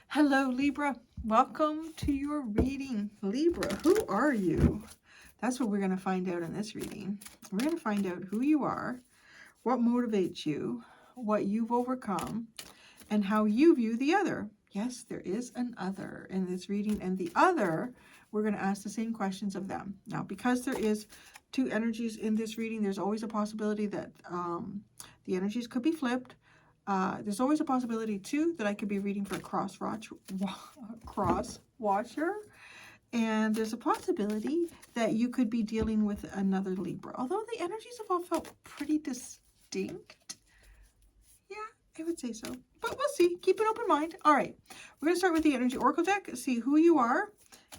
Hello, Libra. Welcome to your reading. Libra, who are you? That's what we're going to find out in this reading. We're going to find out who you are, what motivates you, what you've overcome, and how you view the other. Yes, there is an other in this reading, and the other, we're going to ask the same questions of them. Now, because there is two energies in this reading, there's always a possibility that the energies could be flipped. There's always a possibility, too, that I could be reading for a cross watcher. And there's a possibility that you could be dealing with another Libra. Although the energies have all felt pretty distinct. Yeah, I would say so. But we'll see. Keep an open mind. All right. We're going to start with the Energy Oracle deck, see who you are.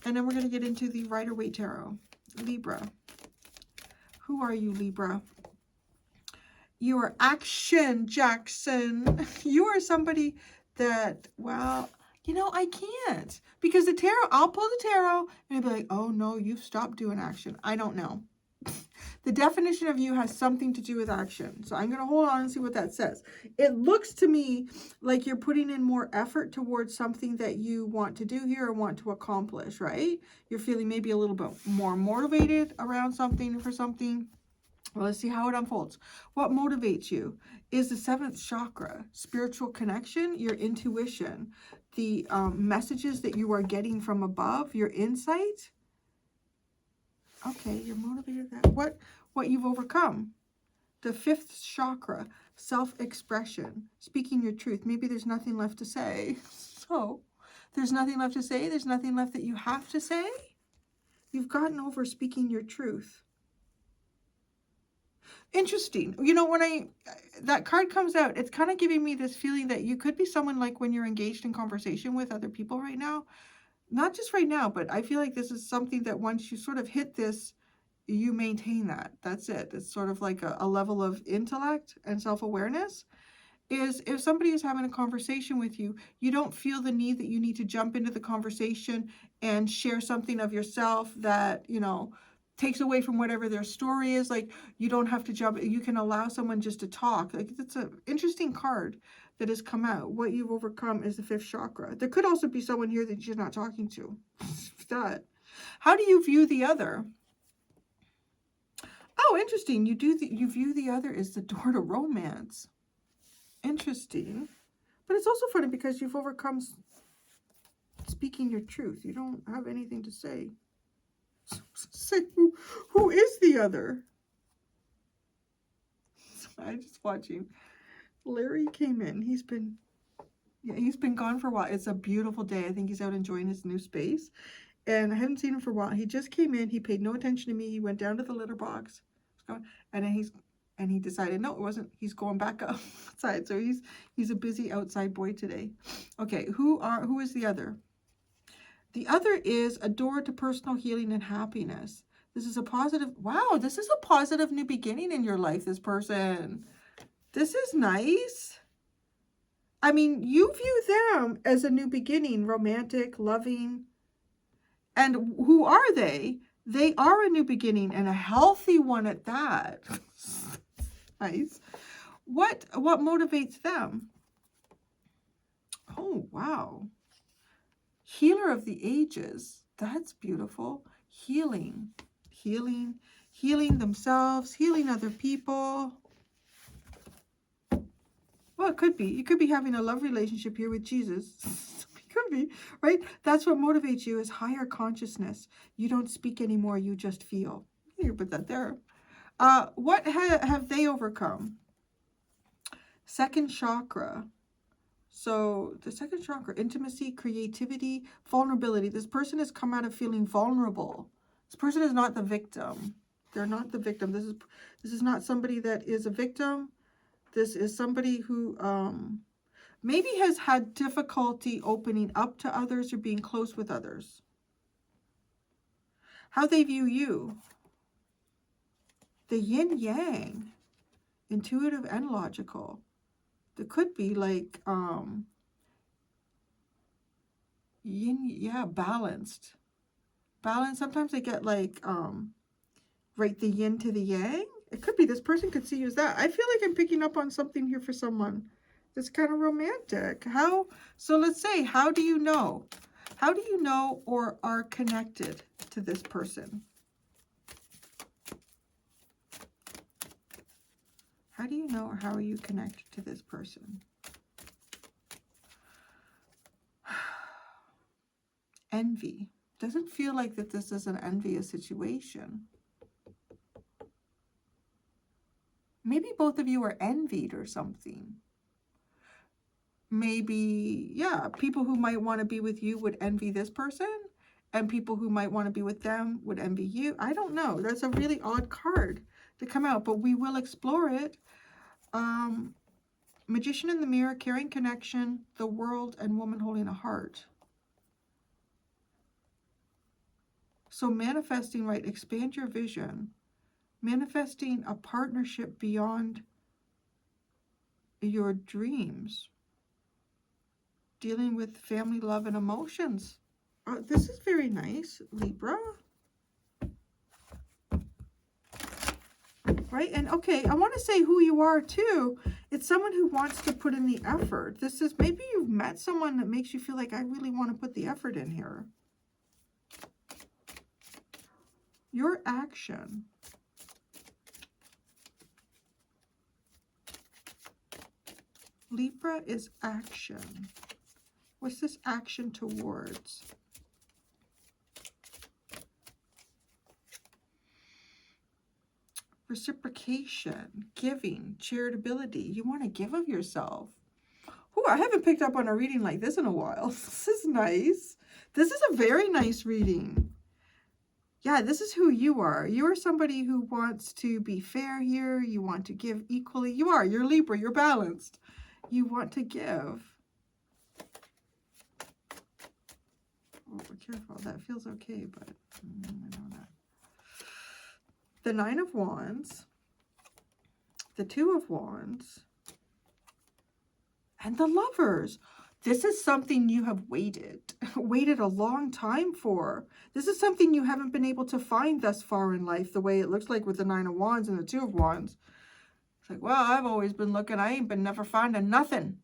And then we're going to get into the Rider-Waite Tarot. Libra. Who are you, Libra? You are Action Jackson. You are somebody that, well, you know, I can't. Because the tarot, I'll pull the tarot and I'll be like, oh no, you've stopped doing action. I don't know. The definition of you has something to do with action. So I'm going to hold on and see what that says. It looks to me like you're putting in more effort towards something that you want to do here or want to accomplish, right? You're feeling maybe a little bit more motivated around something for something. Well, let's see how it unfolds. What motivates you is the seventh chakra, spiritual connection, your intuition, the messages that you are getting from above, your insight. Okay, you're motivated that. What you've overcome. The fifth chakra, self-expression, speaking your truth. Maybe there's nothing left to say. So, there's nothing left to say. There's nothing left that you have to say. You've gotten over speaking your truth. Interesting. You know, when that card comes out, it's kind of giving me this feeling that you could be someone like when you're engaged in conversation with other people right now. Not just right now, but I feel like this is something that once you sort of hit this, you maintain that. That's it. It's sort of like a level of intellect and self-awareness. Is if somebody is having a conversation with you, you don't feel the need that you need to jump into the conversation and share something of yourself that, you know, takes away from whatever their story is. Like, you don't have to jump. You can allow someone just to talk. Like, it's an interesting card that has come out. What you've overcome is the fifth chakra. There could also be someone here that you're not talking to. That. How do you view the other? Oh, interesting. You view the other as the door to romance. Interesting. But it's also funny because you've overcome speaking your truth. You don't have anything to say. Say, who is the other? I'm just watching. Larry came in. He's been gone for a while. It's a beautiful day. I think he's out enjoying his new space. And I haven't seen him for a while. He just came in. He paid no attention to me. He went down to the litter box. And then he decided, no, it wasn't. He's going back outside. So he's a busy outside boy today. Okay, who is the other? The other is a door to personal healing and happiness. This is a positive, wow, this is a positive new beginning in your life, this person. This is nice. I mean, you view them as a new beginning, romantic, loving. And who are they? They are a new beginning and a healthy one at that. Nice. What motivates them? Oh, wow. Healer of the ages. That's beautiful. Healing themselves, healing other people. Well, it could be. You could be having a love relationship here with Jesus. It could be, right? That's what motivates you is higher consciousness. You don't speak anymore. You just feel. You put that there. What have they overcome? Second chakra. So the second chakra, intimacy, creativity, vulnerability. This person has come out of feeling vulnerable. This person is not the victim. They're not the victim. This is not somebody that is a victim. This is somebody who maybe has had difficulty opening up to others or being close with others. How they view you. The yin-yang, intuitive and logical. There could be like yin, yeah, balanced. Balance. Sometimes they get like right, the yin to the yang. It could be this person could see you as that. I feel like I'm picking up on something here for someone It's kind of romantic. So let's say, how do you know? How do you know or are connected to this person? How do you know or how are you connected to this person? Envy. Doesn't feel like that this is an envious situation. Maybe both of you are envied or something. Maybe, yeah, people who might want to be with you would envy this person, and people who might want to be with them would envy you. I don't know. That's a really odd card to come out, but we will explore it. Magician in the mirror, caring connection, the world, and woman holding a heart. So manifesting, right, expand your vision. Manifesting a partnership beyond your dreams. Dealing with family, love, and emotions. This is very nice, Libra. Right? And okay, I want to say who you are too. It's someone who wants to put in the effort. This is, maybe you've met someone that makes you feel like, I really want to put the effort in here. Your action. Libra is action. What's this action towards? Reciprocation, giving, charitability. You want to give of yourself. Oh, I haven't picked up on a reading like this in a while. This is nice. This is a very nice reading. Yeah, this is who you are. You are somebody who wants to be fair here. You want to give equally. You're Libra. You're balanced. You want to give. Oh, careful. That feels okay, but I know that. The Nine of Wands, the Two of Wands, and the Lovers. This is something you have waited a long time for. This is something you haven't been able to find thus far in life, the way it looks like with the Nine of Wands and the Two of Wands. It's like, well, I've always been looking. I ain't been never finding nothing.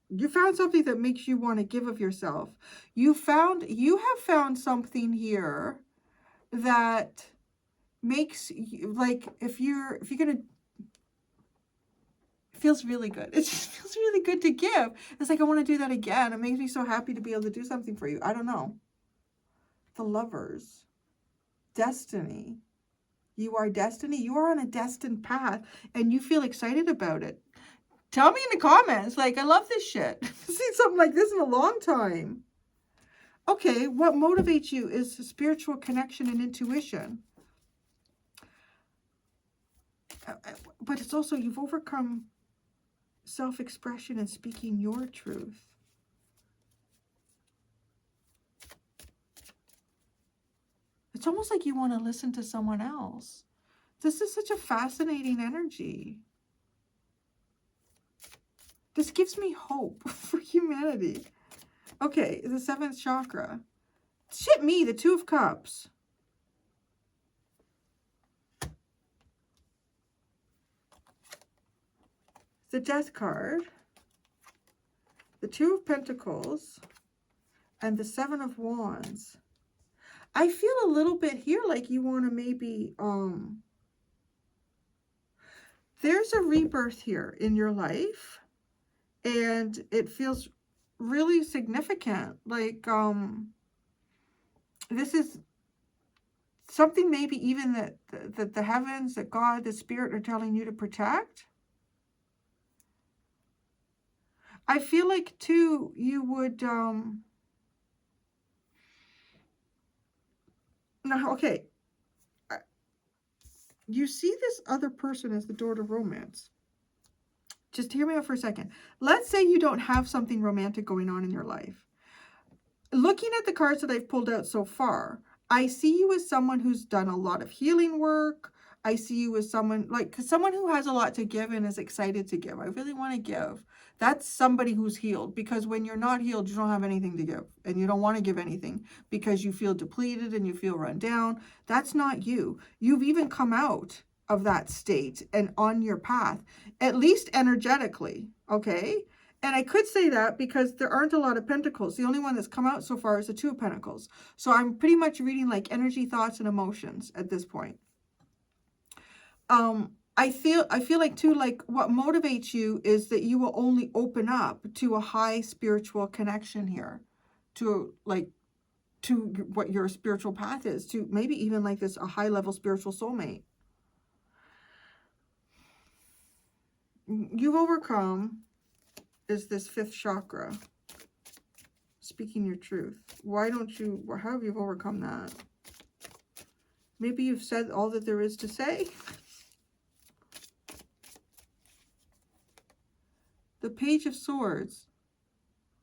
You found something that makes you want to give of yourself. You have found something here that makes you, like, if you're gonna, it feels really good. It just feels really good to give. It's like, I want to do that again. It makes me so happy to be able to do something for you. I don't know. The Lovers. Destiny. You are destiny. You are on a destined path and you feel excited about it. Tell me in the comments, like, I love this shit. I've seen something like this in a long time. Okay, what motivates you is spiritual connection and intuition. But it's also, you've overcome self-expression and speaking your truth. It's almost like you want to listen to someone else. This is such a fascinating energy. This gives me hope for humanity. Okay, the 7th chakra. Shit me, the Two of Cups. The Death card. The Two of Pentacles. And the 7 of Wands. I feel a little bit here like you want to maybe, there's a rebirth here in your life. And it feels really significant. Like, this is something maybe even that the heavens, that God, the Spirit are telling you to protect. I feel like, too, you would, now, okay, you see this other person as the door to romance. Just hear me out for a second. Let's say you don't have something romantic going on in your life. Looking at the cards that I've pulled out so far, I see you as someone who's done a lot of healing work. I see you as someone, like, someone who has a lot to give and is excited to give. I really want to give. That's somebody who's healed, because when you're not healed, you don't have anything to give, and you don't want to give anything because you feel depleted and you feel run down. That's not you. You've even come out of that state and on your path, at least energetically, okay? And I could say that because there aren't a lot of pentacles. The only one that's come out so far is the Two of Pentacles. So I'm pretty much reading like energy, thoughts, and emotions at this point. I feel like too, like what motivates you is that you will only open up to a high spiritual connection here, to what your spiritual path is, to maybe even like this, a high level spiritual soulmate. You've overcome is this 5th chakra, speaking your truth. Why don't you, how have you overcome that? Maybe you've said all that there is to say. The Page of Swords.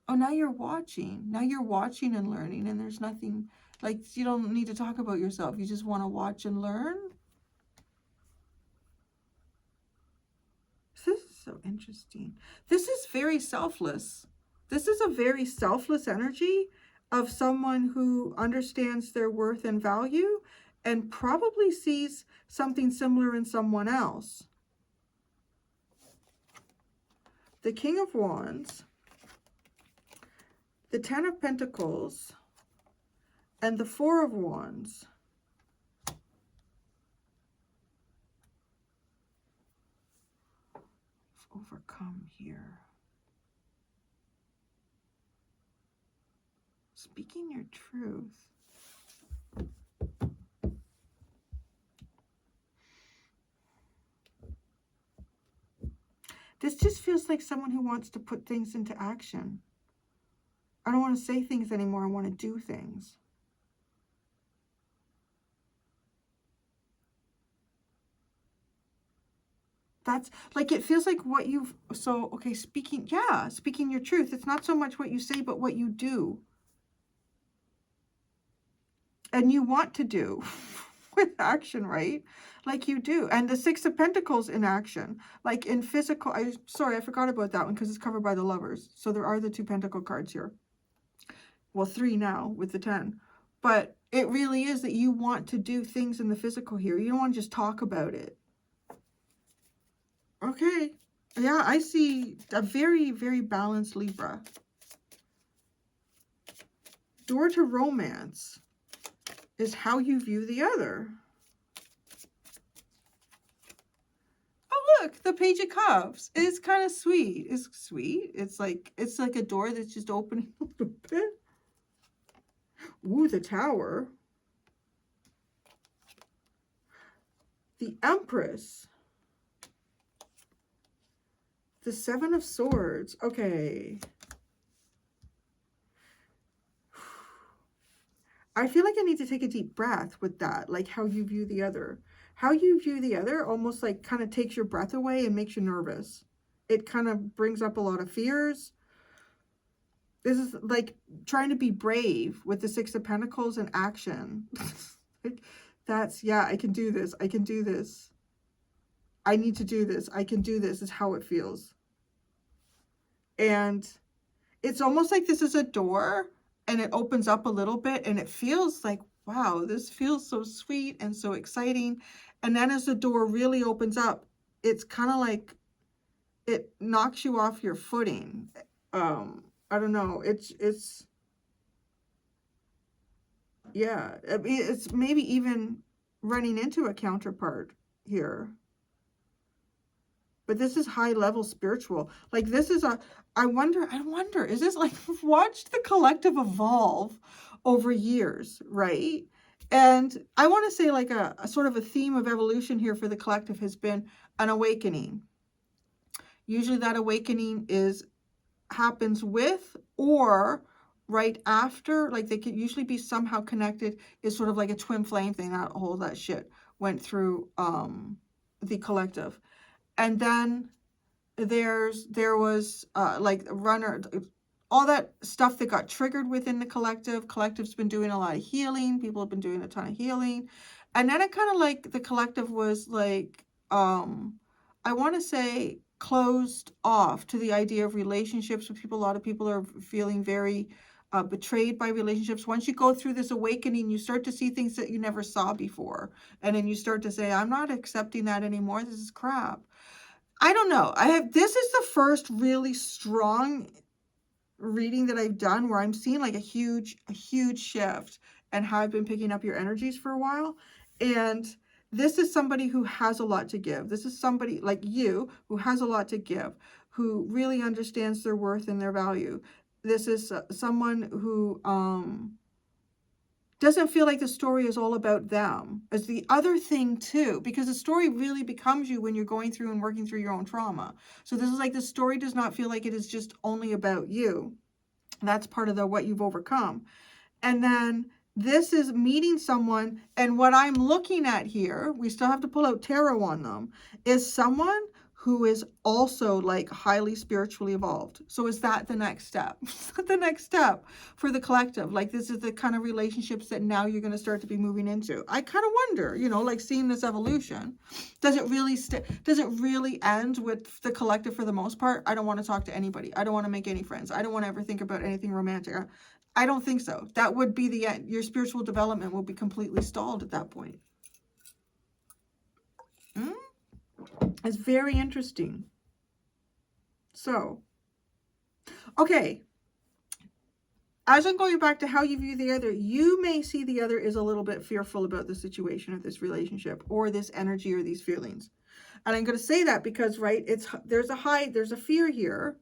Oh, now you're watching. Now you're watching and learning, and there's nothing, like, you don't need to talk about yourself. You just want to watch and learn. This is so interesting. This is very selfless. This is a very selfless energy of someone who understands their worth and value and probably sees something similar in someone else. The King of Wands, the 10 of Pentacles, and the 4 of Wands. Overcome here. Speaking your truth. This just feels like someone who wants to put things into action. I don't want to say things anymore. I want to do things. That's like, it feels like what you've, so, okay, speaking your truth. It's not so much what you say, but what you do. And you want to do with action, right? Like you do. And the 6 of Pentacles in action, like in physical, sorry, I forgot about that one because it's covered by the Lovers. So there are the 2 Pentacle cards here. Well, 3 now with the 10. But it really is that you want to do things in the physical here. You don't want to just talk about it. Okay. Yeah, I see a very, very balanced Libra. Door to romance is how you view the other. Oh, look, the Page of Cups is kind of sweet. It's sweet. It's like a door that's just opening a little bit. Ooh, the Tower. The Empress. The 7 of Swords. Okay. I feel like I need to take a deep breath with that, like how you view the other. How you view the other almost like kind of takes your breath away and makes you nervous. It kind of brings up a lot of fears. This is like trying to be brave with the 6 of Pentacles in action. That's, yeah, I can do this. I can do this. I need to do this. I can do this is how it feels. And it's almost like this is a door and it opens up a little bit and it feels like, wow, this feels so sweet and so exciting. And then as the door really opens up, it's kind of like it knocks you off your footing. I don't know. It's yeah, I mean, it's maybe even running into a counterpart here. But this is high level spiritual. Like this is I wonder, is this like, watched the collective evolve over years, right? And I want to say like a sort of a theme of evolution here for the collective has been an awakening. Usually that awakening happens with or right after, like they could usually be somehow connected, is sort of like a twin flame thing. That shit went through the collective. And then there was like runner, all that stuff that got triggered within the collective. Collective's been doing a lot of healing. People have been doing a ton of healing. And then it kind of like the collective was like, I want to say closed off to the idea of relationships with people. A lot of people are feeling very betrayed by relationships. Once you go through this awakening, you start to see things that you never saw before. And then you start to say, I'm not accepting that anymore. This is crap. I don't know. This is the first really strong reading that I've done where I'm seeing like a huge shift and how I've been picking up your energies for a while. And this is somebody who has a lot to give. This is somebody like you who has a lot to give, who really understands their worth and their value. This is someone who doesn't feel like the story is all about them. As the other thing too, because the story really becomes you when you're going through and working through your own trauma. So this is like the story does not feel like it is just only about you. That's part of what you've overcome. And then this is meeting someone, and what I'm looking at here, we still have to pull out tarot on them, is someone who is also like highly spiritually evolved. So is that the next step? Is that the next step for the collective? Like this is the kind of relationships that now you're going to start to be moving into. I kind of wonder, you know, like seeing this evolution, does it really end with the collective for the most part? I don't want to talk to anybody. I don't want to make any friends. I don't want to ever think about anything romantic. I don't think so. That would be the end. Your spiritual development will be completely stalled at that point. It's very interesting. So, okay. As I'm going back to how you view the other, you may see the other is a little bit fearful about the situation of this relationship or this energy or these feelings. And I'm going to say that because, right, there's a fear here.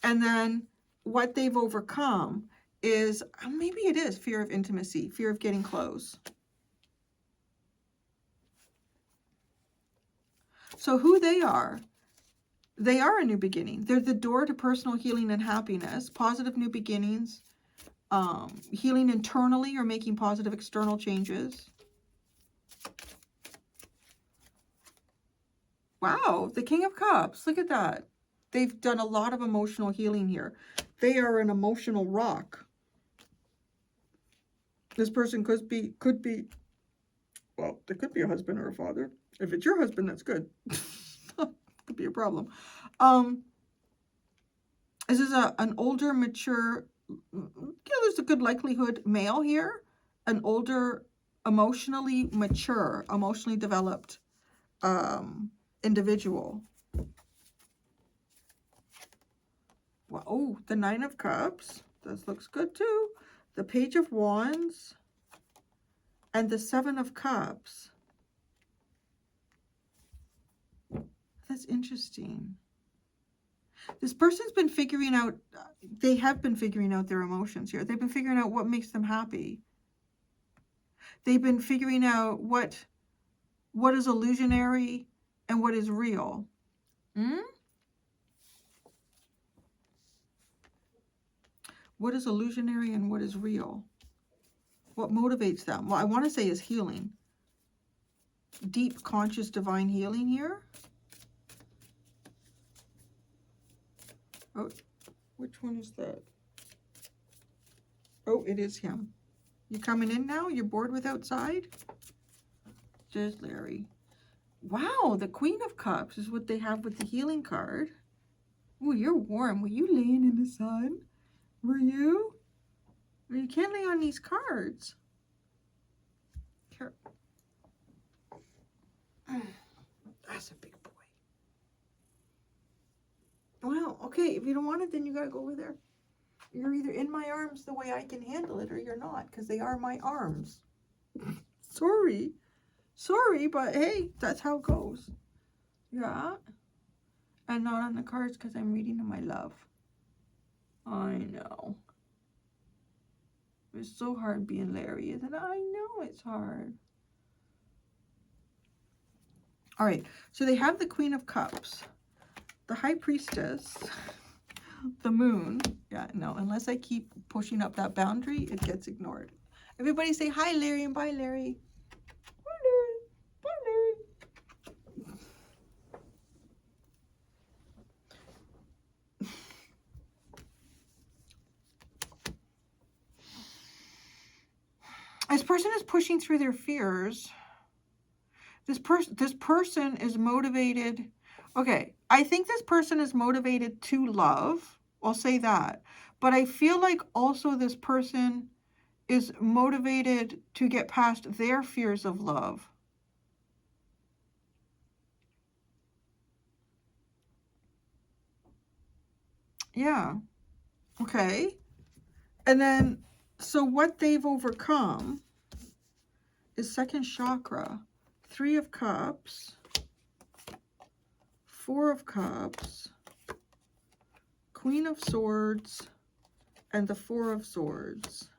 And then what they've overcome is, maybe it is fear of intimacy, fear of getting close. So who they are a new beginning. They're the door to personal healing and happiness, positive new beginnings, healing internally or making positive external changes. Wow, the King of Cups, look at that. They've done a lot of emotional healing here. They are an emotional rock. This person could be, well, they could be a husband or a father. If it's your husband, that's good. Could be a problem. This is an older, mature, there's a good likelihood male here. An older, emotionally mature, emotionally developed individual. Well, oh, the Nine of Cups. This looks good too. The Page of Wands and the Seven of Cups. That's interesting. This person's been figuring out, they have been figuring out their emotions here. They've been figuring out what makes them happy. They've been figuring out what is illusionary and what is real. What is illusionary and what is real? What motivates them? Well, I want to say is healing. Deep, conscious, divine healing here. Oh, which one is that? Oh, it is him. You coming in now? You're bored with outside? There's Larry. Wow, the Queen of Cups is what they have with the healing card. Oh, you're warm. Were you laying in the sun? Were you? Well, you can't lay on these cards. Here. That's a big boy. Well, okay, if you don't want it, then you gotta go over there. You're either in my arms the way I can handle it, or you're not, because they are my arms. Sorry. Sorry, but hey, that's how it goes. Yeah. And not on the cards because I'm reading to my love. I know. It's so hard being Larry, isn't it? I know it's hard. All right, so they have the Queen of Cups, the High Priestess, the Moon. Yeah, no, unless I keep pushing up that boundary, it gets ignored. Everybody say hi, Larry, and bye, Larry. Bye, Larry. Bye, Larry. This person is pushing through their fears. This person is motivated. Okay, I think this person is motivated to love. I'll say that. But I feel like also this person is motivated to get past their fears of love. Yeah. Okay. And then, so what they've overcome is second chakra, 3 of Cups, 4 of Cups, Queen of Swords, and the 4 of Swords.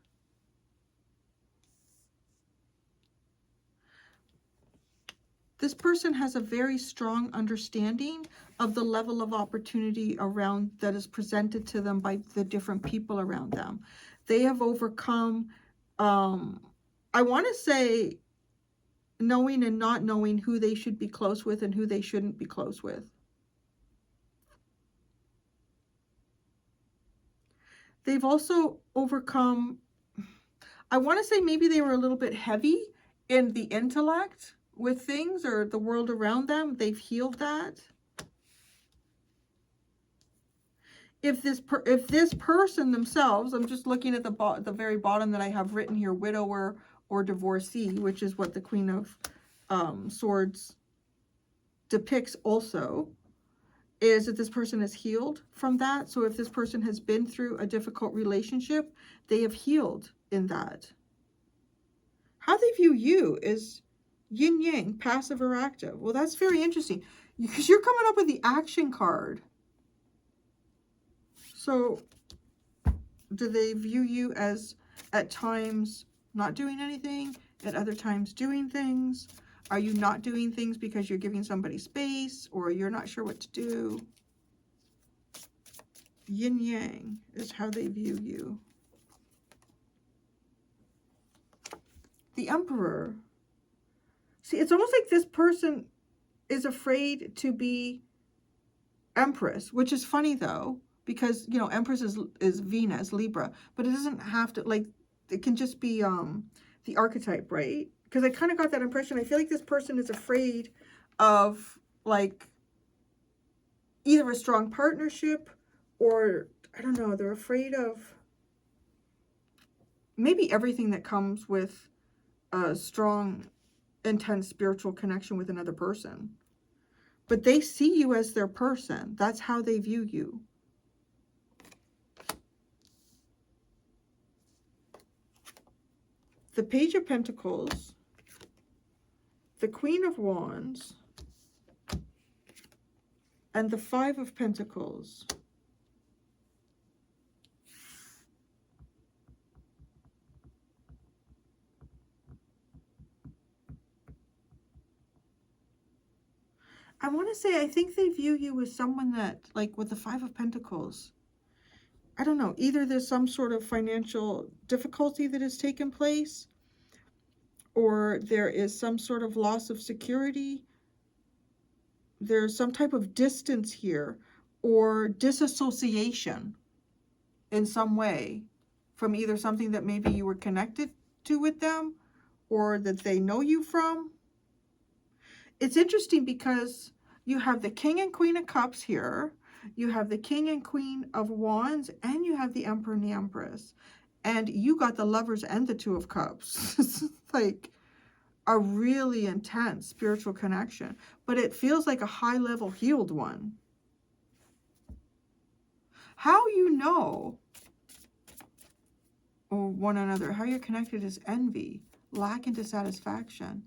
This person has a very strong understanding of the level of opportunity around that is presented to them by the different people around them. They have overcome, I want to say, knowing and not knowing who they should be close with and who they shouldn't be close with. They've also overcome, I want to say maybe they were a little bit heavy in the intellect with things or the world around them. They've healed that. If this person themselves, I'm just looking at the very bottom that I have written here, widower or divorcee, which is what the Queen of Swords depicts also, is that this person is healed from that. So if this person has been through a difficult relationship, they have healed in that. How they view you is yin yang, passive or active. Well, that's very interesting because you're coming up with the action card. So do they view you as at times not doing anything, at other times doing things? Are you not doing things because you're giving somebody space or you're not sure what to do? Yin yang is how they view you. The Emperor. See, it's almost like this person is afraid to be Empress, which is funny though, because, you know, Empress is Venus, Libra, but it doesn't have to, like, it can just be the archetype, right? Because I kind of got that impression. I feel like this person is afraid of, like, either a strong partnership or, I don't know, they're afraid of maybe everything that comes with a strong, intense spiritual connection with another person. But they see you as their person. That's how they view you. The Page of Pentacles, the Queen of Wands, and the 5 of Pentacles. I want to say, I think they view you as someone that, like with the 5 of Pentacles, I don't know, either there's some sort of financial difficulty that has taken place, or there is some sort of loss of security. There's some type of distance here, or disassociation in some way from either something that maybe you were connected to with them, or that they know you from. It's interesting because you have the King and Queen of Cups here, you have the King and Queen of Wands, and you have the Emperor and the Empress. And you got the Lovers and the 2 of Cups. It's like a really intense spiritual connection, but it feels like a high-level healed one. How you know one another, how you're connected, is envy, lack and dissatisfaction.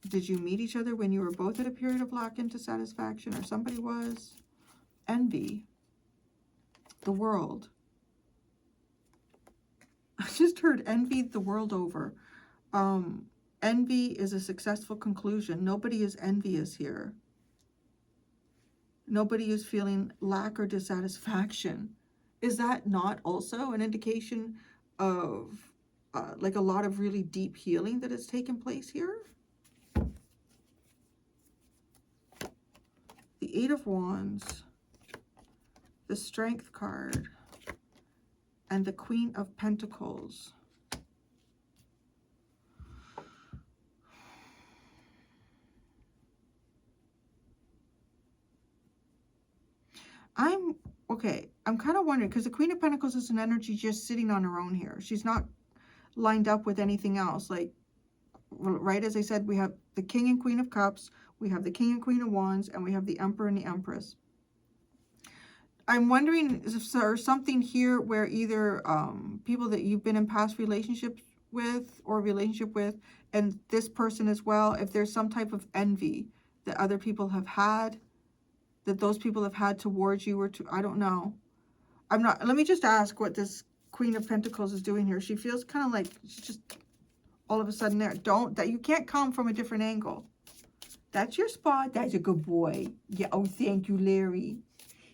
Did you meet each other when you were both at a period of lack and dissatisfaction, or somebody was? Envy. The World. I just heard envy the world over. Envy is a successful conclusion. Nobody is envious here. Nobody is feeling lack or dissatisfaction. Is that not also an indication of like a lot of really deep healing that has taken place here? The 8 of Wands, the Strength card, and the Queen of Pentacles. Okay, I'm kind of wondering, because the Queen of Pentacles is an energy just sitting on her own here. She's not lined up with anything else. Like, right, as I said, we have the King and Queen of Cups, we have the King and Queen of Wands, and we have the Emperor and the Empress. I'm wondering if there's something here where either people that you've been in past relationships with or relationship with, and this person as well, if there's some type of envy that other people have had, that those people have had towards you, or to, I don't know. I'm not, let me just ask what this Queen of Pentacles is doing here. She feels kind of like she's just all of a sudden there. That you can't come from a different angle. That's your spot. That's a good boy. Yeah. Oh, thank you, Larry.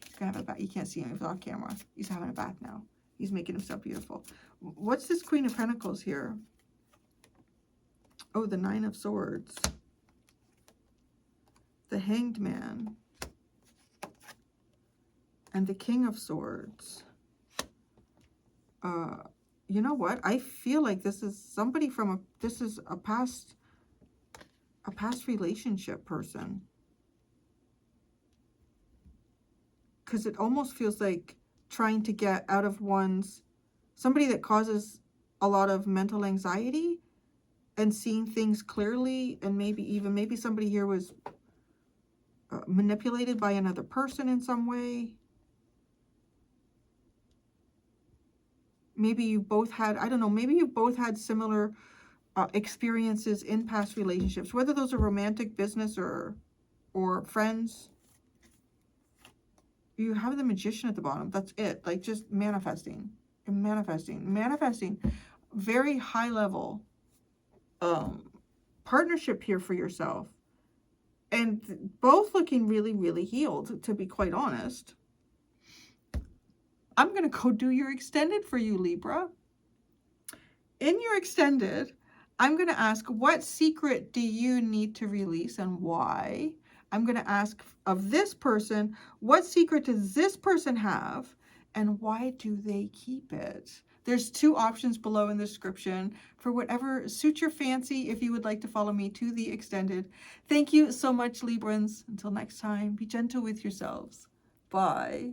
He's gonna have a bath. You can't see him. He's off camera. He's having a bath now. He's making himself beautiful. What's this Queen of Pentacles here? Oh, the Nine of Swords. The Hanged Man. And the King of Swords. You know what? I feel like this is somebody from this is a past relationship person. Because it almost feels like trying to get out of somebody that causes a lot of mental anxiety and seeing things clearly, and maybe somebody here was manipulated by another person in some way. Maybe you both had, I don't know, maybe you both had similar experiences in past relationships, whether those are romantic, business, or friends. You have the Magician at the bottom. That's it. Like, just manifesting and manifesting. Very high level partnership here for yourself. And both looking really, really healed, to be quite honest. I'm going to go do your extended for you, Libra. In your extended, I'm going to ask, what secret do you need to release and why? I'm going to ask of this person, what secret does this person have and why do they keep it? There's 2 options below in the description for whatever suits your fancy if you would like to follow me to the extended. Thank you so much, Librans. Until next time, be gentle with yourselves. Bye.